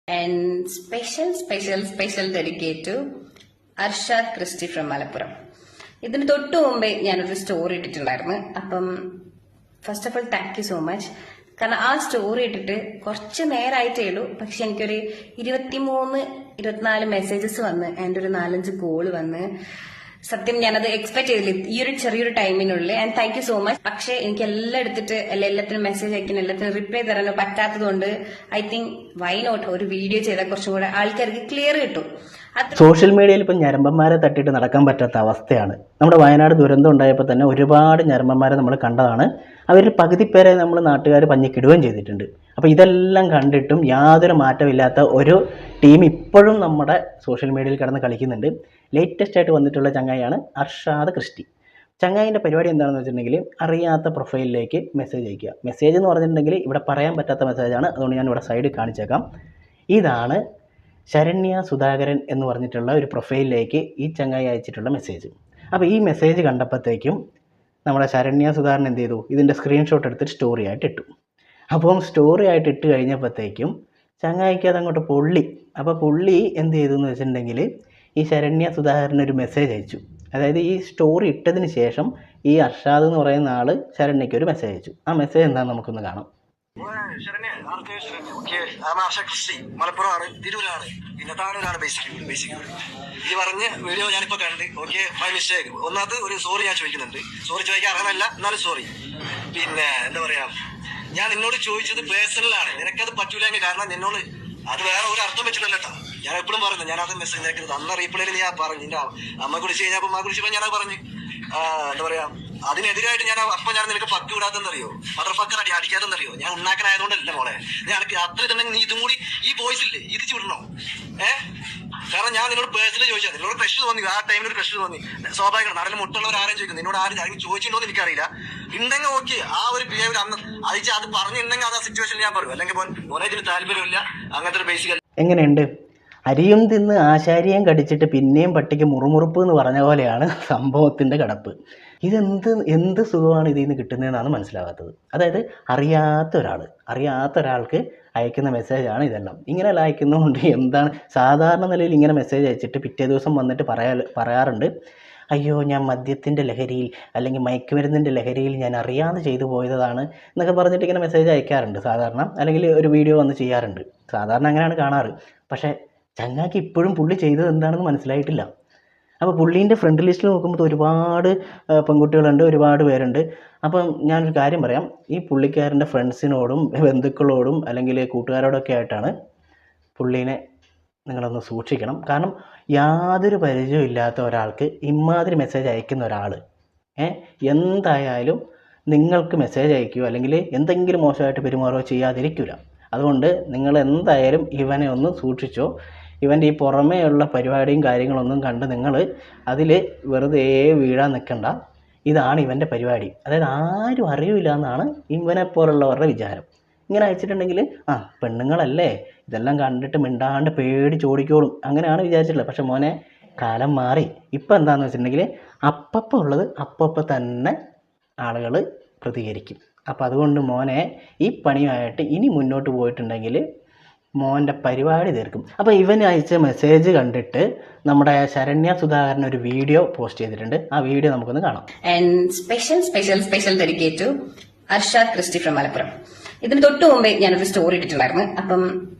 And special dedicate to Arshad Christy from Malappuram. ഇതിന് തൊട്ട് മുമ്പേ ഞാനൊരു സ്റ്റോറി ഇട്ടിട്ടുണ്ടായിരുന്നു. അപ്പം first of all thank you so much. കാരണം ആ സ്റ്റോറി ഇട്ടിട്ട് കുറച്ച് നേരമായിട്ടേ ഉള്ളൂ, പക്ഷെ എനിക്കൊരു 23-24 മെസ്സേജസ് വന്ന്, എൻ്റെ ഒരു 4-5 കോള് വന്ന്. സത്യം ഞാനത് എക്സ്പെക്ട് ചെയ്തില്ല ഈ ഒരു ചെറിയൊരു ടൈമിനുള്ളിൽ. And thank you so much. പക്ഷെ എനിക്ക് എല്ലാം എടുത്തിട്ട് എല്ലാത്തിനും മെസ്സേജ് അയക്കണം, എല്ലാത്തിനും റിപ്ലൈ തരാനോ പറ്റാത്തതുകൊണ്ട് ഐ തിങ്ക് വൈ നോട്ട് ഒരു വീഡിയോ ചെയ്താൽ കുറച്ചും കൂടെ ആൾക്കാർക്ക് ക്ലിയർ കിട്ടും. സോഷ്യൽ മീഡിയയിൽ ഇപ്പം ഞരമ്പന്മാരെ തട്ടിയിട്ട് നടക്കാൻ പറ്റാത്ത അവസ്ഥയാണ്. നമ്മുടെ വയനാട് ദുരന്തം ഉണ്ടായപ്പോൾ തന്നെ ഒരുപാട് ഞരമ്പന്മാരെ നമ്മൾ കണ്ടതാണ്. അവരിൽ പകുതി പേരെ നമ്മൾ നാട്ടുകാർ പഞ്ഞിക്കിടുകയും ചെയ്തിട്ടുണ്ട്. അപ്പോൾ ഇതെല്ലാം കണ്ടിട്ടും യാതൊരു മാറ്റമില്ലാത്ത ഒരു ടീം ഇപ്പോഴും നമ്മുടെ സോഷ്യൽ മീഡിയയിൽ കിടന്ന് കളിക്കുന്നുണ്ട്. ലേറ്റസ്റ്റ് ആയിട്ട് വന്നിട്ടുള്ള ചങ്ങായിയാണ് അർഷാദ് ക്രിസ്റ്റി. ചങ്ങായിൻ്റെ പരിപാടി എന്താണെന്ന് വെച്ചിട്ടുണ്ടെങ്കിൽ അറിയാത്ത പ്രൊഫൈലിലേക്ക് മെസ്സേജ് അയക്കുക. മെസ്സേജ് എന്ന് പറഞ്ഞിട്ടുണ്ടെങ്കിൽ ഇവിടെ പറയാൻ പറ്റാത്ത മെസ്സേജാണ്, അതുകൊണ്ട് ഞാൻ ഇവിടെ സൈഡിൽ കാണിച്ചേക്കാം. ഇതാണ് ശരണ്യ സുധാകരൻ എന്ന് പറഞ്ഞിട്ടുള്ള ഒരു പ്രൊഫൈലിലേക്ക് ഈ ചങ്ങായി അയച്ചിട്ടുള്ള മെസ്സേജ്. അപ്പോൾ ഈ മെസ്സേജ് കണ്ടപ്പോഴത്തേക്കും നമ്മുടെ ശരണ്യ സുധാകരൻ എന്ത് ചെയ്തു, ഇതിൻ്റെ സ്ക്രീൻഷോട്ട് എടുത്തിട്ട് സ്റ്റോറി ആയിട്ട് ഇട്ടു. അപ്പം സ്റ്റോറി ആയിട്ട് ഇട്ട് കഴിഞ്ഞപ്പോഴത്തേക്കും ചങ്ങായിക്ക് അതങ്ങോട്ട് പൊള്ളി. അപ്പോൾ പുള്ളി എന്ത് ചെയ്തു എന്ന് വെച്ചിട്ടുണ്ടെങ്കിൽ ഈ ശരണ്യ സുധാകരൻ ഒരു മെസ്സേജ് അയച്ചു. അതായത് ഈ സ്റ്റോറി ഇട്ടതിന് ശേഷം ഈ അർഷാദ് എന്ന് പറയുന്ന ആൾ ശരണ്യയ്ക്ക് ഒരു മെസ്സേജ് അയച്ചു. ആ മെസ്സേജ് എന്താണെന്ന് നമുക്കൊന്ന് കാണാം. മലപ്പുറമാണ്, തിരൂരാണ്, പിന്നെ താനൂരാണ് ബേസിക്കലി. ഈ പറഞ്ഞ വീഡിയോ ഞാനിപ്പോ കണ്ട്. Okay, my mistake. ഒന്നാമത് ഒരു സോറി ഞാൻ ചോദിക്കുന്നുണ്ട്. സോറി ചോദിക്കാൻ അർഹമല്ല, എന്നാലും സോറി. പിന്നെ എന്താ പറയാ, ഞാൻ നിന്നോട് ചോദിച്ചത് പേഴ്സണലാണ്, നിനക്കത് പറ്റൂലെങ്കിൽ. കാരണം നിന്നോട് അത് വേറെ ഒരു അർത്ഥം വെച്ചിട്ടല്ലോ കേട്ടോ. ഞാൻ എപ്പോഴും പറയുന്നത്, ഞാൻ അത് മെസ്സേജ് നിനക്ക് അന്ന് റീപ്ലൈയിൽ ഞാൻ പറഞ്ഞു. നിന്റെ അമ്മ കുറിച്ച് കഴിഞ്ഞപ്പോൾ അമ്മ കുറിച്ചപ്പോൾ ഞാനത് പറഞ്ഞു. എന്താ പറയാ, അതിനെതിരായിട്ട് ഞാൻ നിനക്ക് ഫക്ക് വിടാത്തെന്നറിയോ, മദർ ഫക്കർ അടിക്കാത്തെന്നറിയോ? ഞാൻ ഉണ്ടാക്കാനായതുകൊണ്ടല്ല മോളെ. ഞാൻ അത്ര ഇതുണ്ടെങ്കിൽ നീ ഇതും കൂടി ഈ വോയിസ് ഇല്ലേ ഇത് വിടണോ? കാരണം ഞാൻ നിന്നോട് പേഴ്സണലി ചോദിച്ചാൽ നിന്നോട് പ്രഷർ തോന്നി, ആ ടൈമിൽ ഒരു പ്രഷർ തോന്നി. സ്വാഭാവികമാണ്, നാട്ടിൽ മുട്ടുള്ളവർ ആരും ചോദിക്കും. നിന്നോട് ആരും ചോദിച്ചിട്ടുണ്ടോ എന്ന് എനിക്കറിയില്ല. ഉണ്ടെങ്കിൽ ഓക്കെ, ആ ഒരു ബിഹേവിയർ അന്ന് അത് പറഞ്ഞിട്ടുണ്ടെങ്കിൽ അത് ആ സിറ്റുവേഷനിൽ ഞാൻ പറയും. അല്ലെങ്കിൽ മോനെ ഇതിന് താല്പര്യമില്ല, അങ്ങനത്തെ ഒരു ബേസിക്. എങ്ങനെയുണ്ട്? അരിയും തിന്ന് ആശാരിയും കടിച്ചിട്ട് പിന്നെയും പട്ടിക്ക് മുറുമുറുപ്പ് എന്ന് പറഞ്ഞ പോലെയാണ് സംഭവത്തിൻ്റെ കിടപ്പ്. എന്ത് സുഖമാണ് ഇതിൽ നിന്ന് കിട്ടുന്നതെന്നാണ് മനസ്സിലാകാത്തത്. അതായത് അറിയാത്ത ഒരാൾക്ക് അയക്കുന്ന മെസ്സേജാണ് ഇതെല്ലാം. ഇങ്ങനെ അയക്കുന്നതുകൊണ്ട് എന്താണ്, സാധാരണ നിലയിൽ ഇങ്ങനെ മെസ്സേജ് അയച്ചിട്ട് പിറ്റേ ദിവസം വന്നിട്ട് പറയാറുണ്ട്, അയ്യോ ഞാൻ മദ്യത്തിൻ്റെ ലഹരിയിൽ അല്ലെങ്കിൽ മയക്കുമരുന്നിൻ്റെ ലഹരിയിൽ ഞാൻ അറിയാതെ ചെയ്തു പോയതാണ് എന്നൊക്കെ പറഞ്ഞിട്ട് ഇങ്ങനെ മെസ്സേജ് അയക്കാറുണ്ട് സാധാരണ. അല്ലെങ്കിൽ ഒരു വീഡിയോ വന്ന് ചെയ്യാറുണ്ട്. സാധാരണ അങ്ങനെയാണ് കാണാറ്. പക്ഷേ ചങ്ങാക്ക് ഇപ്പോഴും പുള്ളി ചെയ്തത് എന്താണെന്ന് മനസ്സിലായിട്ടില്ല. അപ്പോൾ പുള്ളീൻ്റെ ഫ്രണ്ട് ലിസ്റ്റിൽ നോക്കുമ്പോൾ ഒരുപാട് പെൺകുട്ടികളുണ്ട്, ഒരുപാട് പേരുണ്ട്. അപ്പം ഞാനൊരു കാര്യം പറയാം, ഈ പുള്ളിക്കാരൻ്റെ ഫ്രണ്ട്സിനോടും ബന്ധുക്കളോടും അല്ലെങ്കിൽ കൂട്ടുകാരോടൊക്കെ ആയിട്ടാണ് പുള്ളീനെ നിങ്ങളൊന്ന് സൂക്ഷിക്കണം. കാരണം യാതൊരു പരിചയവും ഇല്ലാത്ത ഒരാൾക്ക് ഇമാതിരി മെസ്സേജ് അയക്കുന്ന ഒരാൾ എന്തായാലും നിങ്ങൾക്ക് മെസ്സേജ് അയക്കുകയോ അല്ലെങ്കിൽ എന്തെങ്കിലും മോശമായിട്ട് പെരുമാറുകയോ ചെയ്യാതിരിക്കില്ല. അതുകൊണ്ട് നിങ്ങൾ എന്തായാലും ഇവനെ ഒന്ന് സൂക്ഷിച്ചോ. ഇവൻ്റെ ഈ പുറമേയുള്ള പരിപാടിയും കാര്യങ്ങളൊന്നും കണ്ട് നിങ്ങൾ അതിൽ വെറുതെ വീഴാൻ നിൽക്കണ്ട. ഇതാണ് ഇവൻ്റെ പരിപാടി. അതായത് ആരും അറിയില്ല എന്നാണ് ഇവനെപ്പോലുള്ളവരുടെ വിചാരം. ഇങ്ങനെ അയച്ചിട്ടുണ്ടെങ്കിൽ പെണ്ണുങ്ങളല്ലേ ഇതെല്ലാം കണ്ടിട്ട് മിണ്ടാണ്ട് പേടിച്ചോടിക്കോളും, അങ്ങനെയാണ് വിചാരിച്ചിട്ടുള്ളത്. പക്ഷെ മോനെ കാലം മാറി. ഇപ്പം എന്താണെന്ന് വെച്ചിട്ടുണ്ടെങ്കിൽ അപ്പം ഉള്ളത് അപ്പം തന്നെ ആളുകൾ പ്രതികരിക്കും. അപ്പം അതുകൊണ്ട് മോനെ ഈ പണിയുമായിട്ട് ഇനി മുന്നോട്ട് പോയിട്ടുണ്ടെങ്കിൽ മോൻ്റെ പരിപാടി തീർക്കും. അപ്പോൾ ഇവൻ അയച്ച മെസ്സേജ് കണ്ടിട്ട് നമ്മുടെ ശരണ്യ സുധാകരൻ ഒരു വീഡിയോ പോസ്റ്റ് ചെയ്തിട്ടുണ്ട്. ആ വീഡിയോ നമുക്കൊന്ന് കാണാം. And special dedicate to Arshad Christy from Malappuram. ഇതിന് തൊട്ട് മുമ്പേ ഞാനൊരു സ്റ്റോറി ഇട്ടിട്ടുണ്ടായിരുന്നു. അപ്പം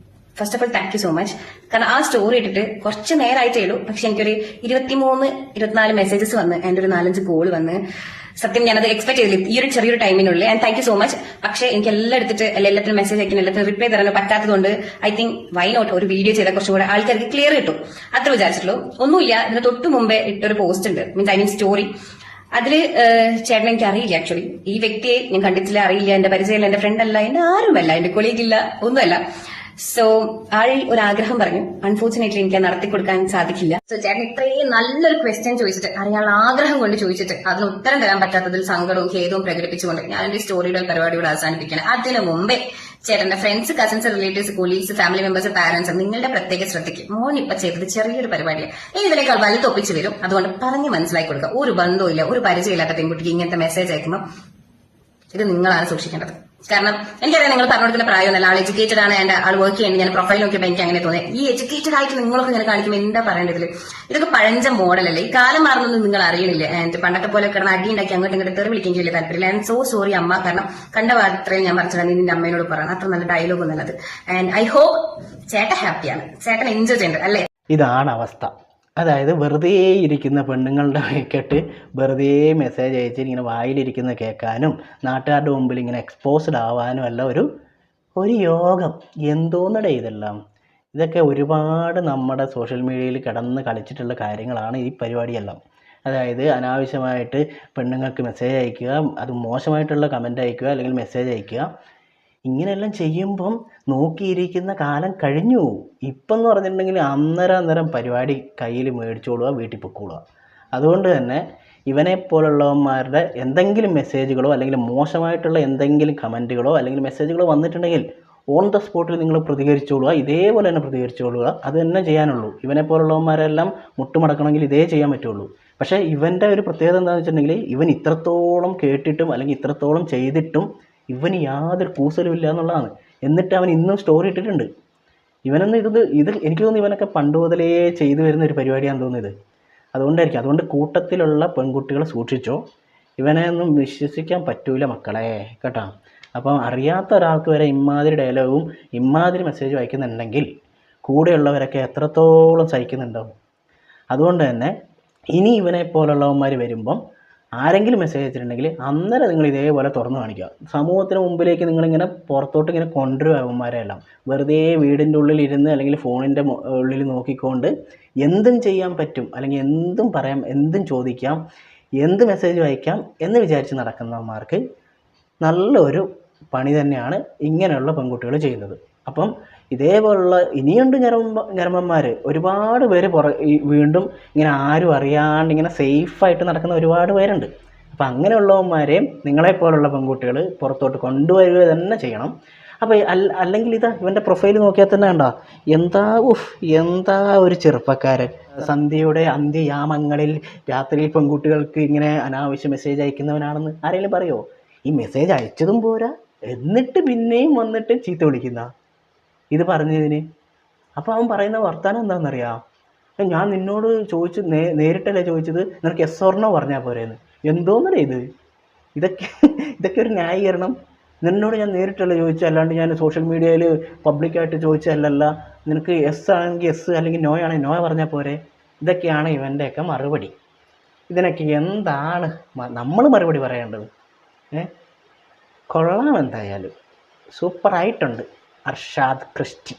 first of all thank you so much. കാരണം ആ സ്റ്റോറി ഇട്ടിട്ട് കുറച്ച് നേരമായിട്ടേ ഉള്ളൂ, പക്ഷെ എനിക്കൊരു 23-24 മെസ്സേജസ് വന്ന്, എൻ്റെ ഒരു 4-5 കോള് വന്ന്. സത്യം ഞാനത് എക്സ്പെക്ട് ചെയ്തില്ല ഈ ഒരു ചെറിയൊരു ടൈമിനുള്ളിൽ. And thank you so much. പക്ഷെ എനിക്ക് എല്ലാം എടുത്തിട്ട് എല്ലാത്തിനും മെസ്സേജ് അയക്കണം, എല്ലാത്തിനും റിപ്ലൈ തരാനോ പറ്റാത്തതുകൊണ്ട് ഐ തിങ്ക് വൈ നോട്ട് ഒരു വീഡിയോ ചെയ്താൽ കുറച്ചും കൂടെ ആൾക്കാർക്ക് ക്ലിയർ കിട്ടും. അത്ര വിചാരിച്ചിട്ടുള്ളൂ. ഒന്നുമില്ല, ഇതിന് തൊട്ട് മുമ്പേ ഇട്ടൊരു പോസ്റ്റ് ഉണ്ട്, മീൻസ് സ്റ്റോറി. അതില് ചേട്ടൻ എനിക്ക് അറിയില്ല, ആക്ച്വലി ഈ വ്യക്തിയെ ഞാൻ കണ്ടിട്ടില്ല, അറിയില്ല, എന്റെ പരിചയമില്ല, എന്റെ ഫ്രണ്ട് അല്ല, എന്റെ ആരുമല്ല, എന്റെ കൊളീഗില്ല, ഒന്നുമല്ല. സോ ആൾ ഒരു ആഗ്രഹം പറഞ്ഞു. അൺഫോർച്ചുനേറ്റ്ലി എനിക്ക് നടത്തി കൊടുക്കാൻ സാധിക്കില്ല. സോ ചേട്ടൻ ഇത്രയും നല്ലൊരു ക്വസ്റ്റ്യൻ ചോദിച്ചിട്ട്, അറിയാനുള്ള ആഗ്രഹം കൊണ്ട് ചോദിച്ചിട്ട് അതിന് ഉത്തരം തരാൻ പറ്റാത്തതിൽ സങ്കടവും ഖേദവും പ്രകടിപ്പിച്ചുകൊണ്ട് ഞാൻ എന്റെ സ്റ്റോറിയുടെ പരിപാടിയോട് അവസാനിപ്പിക്കണം. അതിനു മുമ്പേ ചേട്ടന്റെ friends, cousins, relatives, colleagues, family members, parents, നിങ്ങളുടെ പ്രത്യേക ശ്രദ്ധയ്ക്ക് മോൻ ഇപ്പൊ ചെയ്തത് ചെറിയൊരു പരിപാടിയാണ്. ഇനി ഇതിനേക്കാൾ വലുതൊപ്പിച്ച് വരും. അതുകൊണ്ട് പറഞ്ഞ് മനസ്സിലാക്കി കൊടുക്കുക. ഒരു ബന്ധവും ഇല്ല, ഒരു പരിചയമില്ലാത്ത പെൺകുട്ടിക്ക് ഇങ്ങനത്തെ മെസ്സേജ് അയക്കുമ്പോൾ ഇത് നിങ്ങളാണ് സൂക്ഷിക്കേണ്ടത്. കാരണം എനിക്കറിയാം നിങ്ങൾ പറഞ്ഞു കൊടുക്കുന്ന പ്രായമൊന്നുമല്ല, ആൾ എഡ്യൂക്കേറ്റഡ് ആണ്, എന്റെ ആൾ വർക്ക് ചെയ്യുന്നത്. ഞാൻ പ്രൊഫൈൽ നോക്കിയപ്പോൾ എനിക്ക് അങ്ങനെ തോന്നി. ഈ എഡ്യൂക്കേറ്റഡ് ആയിട്ട് നിങ്ങളൊക്കെ ഇങ്ങനെ കാണിക്കുമ്പോൾ എന്താ പറയേണ്ടതിൽ? ഇതൊക്കെ പഴഞ്ച മോഡലല്ലേ, ഈ കാലം മാറുന്നൊന്നും നിങ്ങൾ അറിയണില്ല. ആൻഡ് പണ്ടത്തെ പോലെ കിടന്ന് അടി ഉണ്ടാക്കി അങ്ങോട്ടും ഇങ്ങോട്ട് തെറി വിളിക്കാൻ വലിയ താല്പര്യമില്ല. ആൻഡ് സോ സോറി അമ്മ, കാരണം കണ്ട മാത്രമേ ഞാൻ പറഞ്ഞത് നിന്റെ അമ്മയോട് പറയണം. അത്ര നല്ല ഡയലോഗ് ഒന്നുള്ളത്. ആൻഡ് ഐ ഹോപ്പ് ചേട്ടൻ ഹാപ്പിയാണ്, ചേട്ടൻ എൻജോയ് ചെയ്യുന്നുണ്ട് അല്ലേ? ഇതാണ് അവസ്ഥ. അതായത് വെറുതെ ഇരിക്കുന്ന പെണ്ണുങ്ങളുടെ കേട്ട് വെറുതെ മെസ്സേജ് അയച്ച് ഇങ്ങനെ വായിലിരിക്കുന്ന കേൾക്കാനും നാട്ടുകാരുടെ മുമ്പിൽ ഇങ്ങനെ എക്സ്പോസ്ഡ് ആവാനും അല്ല ഒരു യോഗം. എന്തോന്നടേ ഇതെല്ലാം. ഇതൊക്കെ ഒരുപാട് നമ്മുടെ സോഷ്യൽ മീഡിയയിൽ കിടന്ന് കളിച്ചിട്ടുള്ള കാര്യങ്ങളാണ് ഈ പരിപാടിയെല്ലാം. അതായത് അനാവശ്യമായിട്ട് പെണ്ണുങ്ങൾക്ക് മെസ്സേജ് അയക്കുക, അത് മോശമായിട്ടുള്ള കമൻ്റ് അയക്കുക അല്ലെങ്കിൽ മെസ്സേജ് അയക്കുക. ഇങ്ങനെയെല്ലാം ചെയ്യുമ്പം നോക്കിയിരിക്കുന്ന കാലം കഴിഞ്ഞു. ഇപ്പം എന്ന് പറഞ്ഞിട്ടുണ്ടെങ്കിൽ അന്നേരം പരിപാടി കയ്യിൽ മേടിച്ചോളുക, വീട്ടിൽ പൊക്കോളുക. അതുകൊണ്ട് തന്നെ ഇവനെപ്പോലുള്ളവന്മാരുടെ എന്തെങ്കിലും മെസ്സേജുകളോ അല്ലെങ്കിൽ മോശമായിട്ടുള്ള എന്തെങ്കിലും കമൻറ്റുകളോ അല്ലെങ്കിൽ മെസ്സേജുകളോ വന്നിട്ടുണ്ടെങ്കിൽ ഓൺ ദ സ്പോട്ടിൽ നിങ്ങൾ പ്രതികരിച്ചോളുക, ഇതേപോലെ തന്നെ പ്രതികരിച്ചോളുക. അത് തന്നെ ചെയ്യാനുള്ളൂ. ഇവനെപ്പോലുള്ളവന്മാരെല്ലാം മുട്ടുമടക്കണമെങ്കിൽ ഇതേ ചെയ്യാൻ പറ്റുള്ളൂ. പക്ഷേ ഇവൻ്റെ ഒരു പ്രത്യേകത എന്താണെന്ന് വെച്ചിട്ടുണ്ടെങ്കിൽ ഇവൻ ഇത്രത്തോളം കേട്ടിട്ടും അല്ലെങ്കിൽ ഇത്രത്തോളം ചെയ്തിട്ടും ഇവന് യാതൊരു കൂസലും ഇല്ല എന്നുള്ളതാണ്. എന്നിട്ട് അവൻ ഇന്നും സ്റ്റോറി ഇട്ടിട്ടുണ്ട്. ഇവനൊന്നും ഇത് എനിക്ക് തോന്നുന്നു ഇവനൊക്കെ പണ്ട് മുതലേ ചെയ്തു വരുന്ന ഒരു പരിപാടിയാണെന്ന് തോന്നുന്നത്. അതുകൊണ്ടായിരിക്കും. അതുകൊണ്ട് കൂട്ടത്തിലുള്ള പെൺകുട്ടികളെ സൂക്ഷിച്ചോ. ഇവനെ ഒന്നും വിശ്വസിക്കാൻ പറ്റൂല മക്കളെ, കേട്ടോ. അപ്പം അറിയാത്ത ഒരാൾക്ക് വരെ ഇമാതിരി ഡയലോഗും ഇമാതിരി മെസ്സേജും അയക്കുന്നുണ്ടെങ്കിൽ കൂടെയുള്ളവരൊക്കെ എത്രത്തോളം സഹിക്കുന്നുണ്ടാവും. അതുകൊണ്ട് തന്നെ ഇനി ഇവനെ പോലുള്ളവന്മാർ വരുമ്പം ആരെങ്കിലും മെസ്സേജ് അയച്ചിട്ടുണ്ടെങ്കിൽ അന്നേരം നിങ്ങൾ ഇതേപോലെ തുറന്നു കാണിക്കുക. സമൂഹത്തിന് മുമ്പിലേക്ക് നിങ്ങളിങ്ങനെ പുറത്തോട്ട് ഇങ്ങനെ കൊണ്ടുവരും അവന്മാരെല്ലാം. വെറുതെ വീടിൻ്റെ ഉള്ളിൽ ഇരുന്ന് അല്ലെങ്കിൽ ഫോണിൻ്റെ ഉള്ളിൽ നോക്കിക്കൊണ്ട് എന്തും ചെയ്യാൻ പറ്റും, അല്ലെങ്കിൽ എന്തും പറയാം, എന്തും ചോദിക്കാം, എന്ത് മെസ്സേജ് അയക്കാം എന്ന് വിചാരിച്ച് നടക്കുന്നവന്മാർക്ക് നല്ലൊരു പണി തന്നെയാണ് ഇങ്ങനെയുള്ള പെൺകുട്ടികൾ ചെയ്യുന്നത്. അപ്പം ഇതേപോലുള്ള ഇനിയുണ്ട് ഞരമ്പന്മാർ ഒരുപാട് പേര് വീണ്ടും ഇങ്ങനെ ആരും അറിയാണ്ട് ഇങ്ങനെ സേഫായിട്ട് നടക്കുന്ന ഒരുപാട് പേരുണ്ട്. അപ്പം അങ്ങനെയുള്ളവന്മാരെയും നിങ്ങളെപ്പോലുള്ള പെൺകുട്ടികൾ പുറത്തോട്ട് കൊണ്ടുവരിക തന്നെ ചെയ്യണം. അപ്പോൾ അല്ലെങ്കിൽ ഇവൻ്റെ പ്രൊഫൈൽ നോക്കിയാൽ തന്നെ കണ്ടോ, എന്താ ഒരു ചെറുപ്പക്കാരൻ. സന്ധ്യയുടെ അന്ത്യയാമങ്ങളിൽ രാത്രിയിൽ പെൺകുട്ടികൾക്ക് ഇങ്ങനെ അനാവശ്യ മെസ്സേജ് അയക്കുന്നവനാണെന്ന് ആരെങ്കിലും പറയുമോ? ഈ മെസ്സേജ് അയച്ചതും പോരാ, എന്നിട്ട് പിന്നെയും വന്നിട്ട് ചീത്ത വിളിക്കുന്ന ഇത് പറഞ്ഞതിന്. അപ്പോൾ അവൻ പറയുന്ന വർത്താനം എന്താണെന്നറിയാം? ഞാൻ നിന്നോട് ചോദിച്ചു, നേരിട്ടല്ലേ ചോദിച്ചത്, നിനക്ക് എസ് ഓർ നോ പറഞ്ഞാൽ പോരേന്ന്. എന്തോന്നല്ലേ ഇതൊക്കെ ഒരു ന്യായീകരണം. നിന്നോട് ഞാൻ നേരിട്ടല്ലേ ചോദിച്ചത്, അല്ലാണ്ട് ഞാൻ സോഷ്യൽ മീഡിയയിൽ പബ്ലിക്കായിട്ട് ചോദിച്ചതല്ലല്ല. നിനക്ക് എസ് ആണെങ്കിൽ എസ് അല്ലെങ്കിൽ നോ ആണെങ്കിൽ നോ പറഞ്ഞാൽ പോരെ. ഇതൊക്കെയാണ് ഇവൻ്റെയൊക്കെ മറുപടി. ഇതിനൊക്കെ എന്താണ് നമ്മൾ മറുപടി പറയേണ്ടത്? കൊള്ളാം, എന്തായാലും സൂപ്പറായിട്ടുണ്ട് അർഷാദ് ക്രിസ്റ്റി.